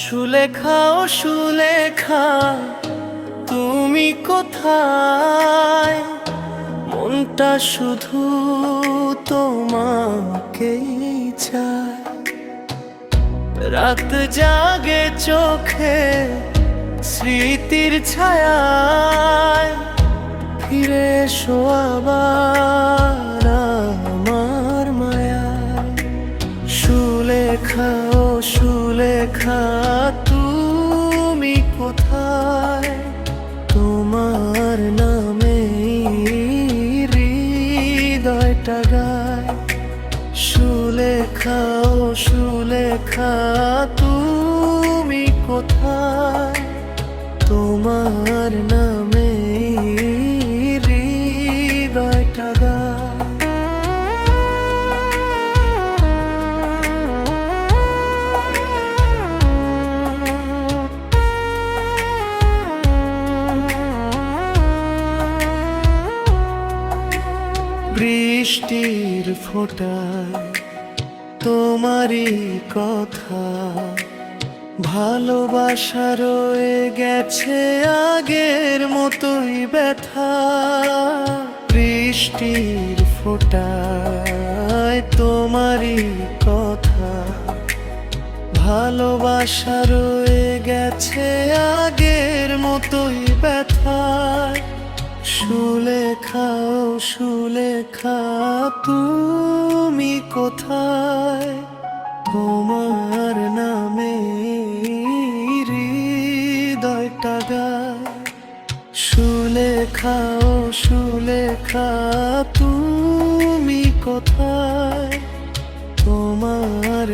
সুলেখা ও সুলেখা, তুমি কোথায়? মনটা শুধু তোমাকেই চায়। রাত জাগে চোখে স্মৃতির ছায়ায়, ফিরে এসো আবার আমার মায়ায়। সুলেখা ও সুলেখা, তুমি কোথায়? তোমার নামে হৃদয়টা গায়। সুলেখা ও সুলেখা, তুমি কোথায়? তোমার নামে হৃদয়টা গায়। বৃষ্টির ফোঁটায় তোমারই কথা, ভালোবাসা রয়ে গেছে আগের মতোই ব্যথা। বৃষ্টির ফোঁটায় তোমারই কথা, ভালোবাসা রয়ে গেছে আগের মতোই ব্যথা। সুলেখা ও সুলেখা, তুমি কোথায়? তোমার নামে হৃদয়টা গায়। সুলেখা ও সুলেখা, তুমি কোথায়? তোমার